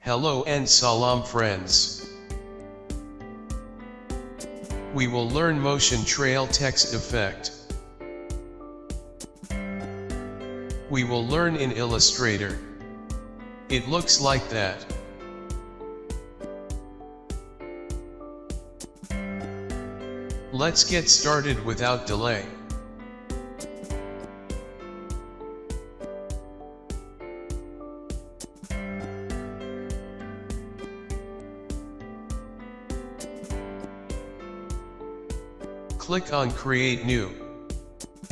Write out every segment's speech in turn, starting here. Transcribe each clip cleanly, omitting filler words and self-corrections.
Hello and salam friends. We will learn motion trail text effect. We will learn in Illustrator. It looks like that. Let's get started without delay. Click on Create New.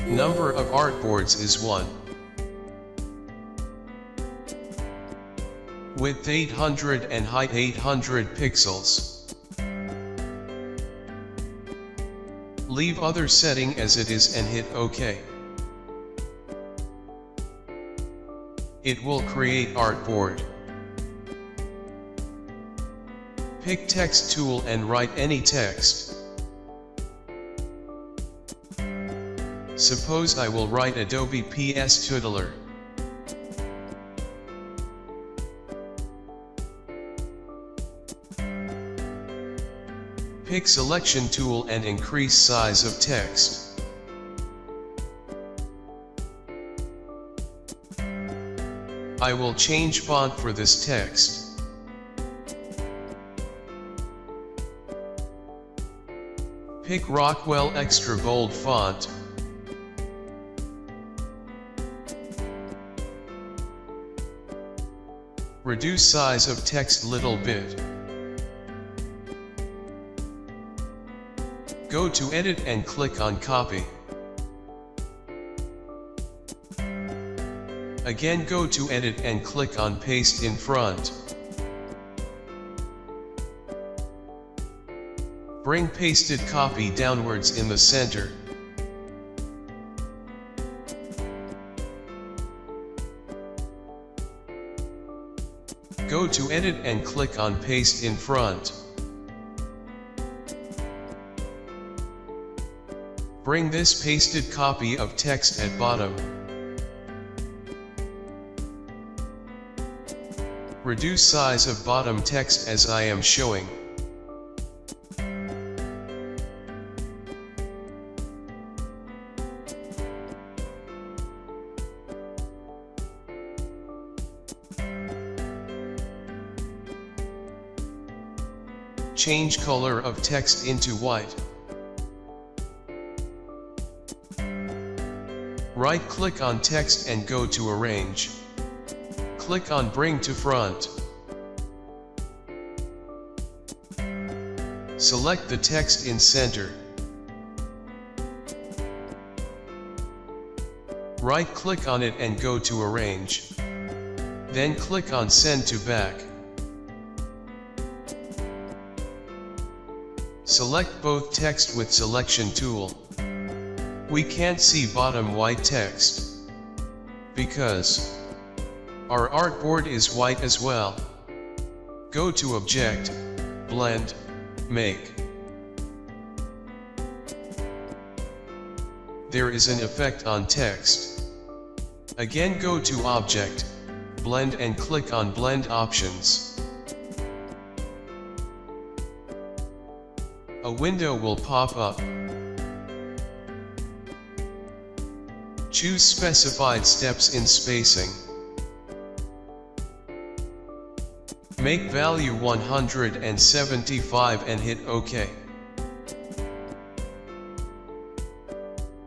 Number of artboards is 1. Width 800 and height 800 pixels. Leave other setting as it is and hit OK. It will create artboard. Pick text tool and write any text. Suppose I will write Adobe PS Tutelar. Pick selection tool and increase size of text. I will change font for this text. Pick Rockwell Extra Bold font. Reduce size of text little bit. Go to Edit and click on Copy. Again go to Edit and click on Paste in front. Bring pasted copy downwards in the center. Go to Edit and click on Paste in front. Bring this pasted copy of text at bottom. Reduce size of bottom text as I am showing. Change color of text into white. Right-click on text and go to Arrange. Click on Bring to Front. Select the text in center. Right-click on it and go to Arrange. Then click on Send to Back. Select both text with selection tool. We can't see bottom white text because our artboard is white as well. Go to Object, Blend, Make. There is an effect on text. Again go to Object, Blend and click on Blend Options. A window will pop up. Choose specified steps in spacing. Make value 175 and hit OK.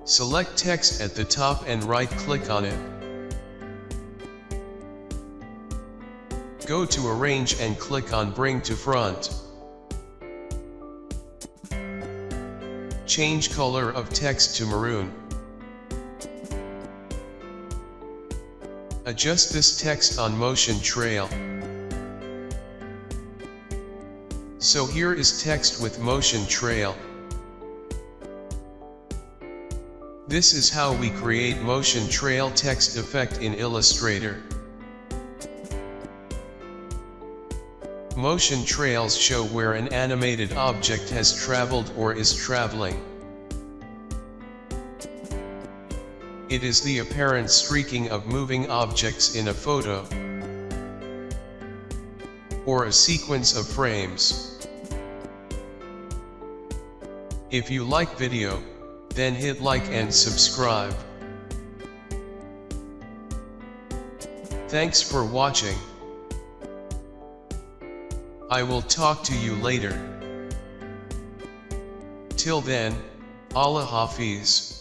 Select text at the top and right-click on it. Go to Arrange and click on Bring to Front. Change color of text to maroon. Adjust this text on motion trail. So here is text with motion trail. This is how we create motion trail text effect in Illustrator. Motion trails show where an animated object has traveled or is traveling. It is the apparent streaking of moving objects in a photo. or a sequence of frames. If you like video, then hit like and subscribe. Thanks for watching. I will talk to you later. Till then, Allah Hafiz.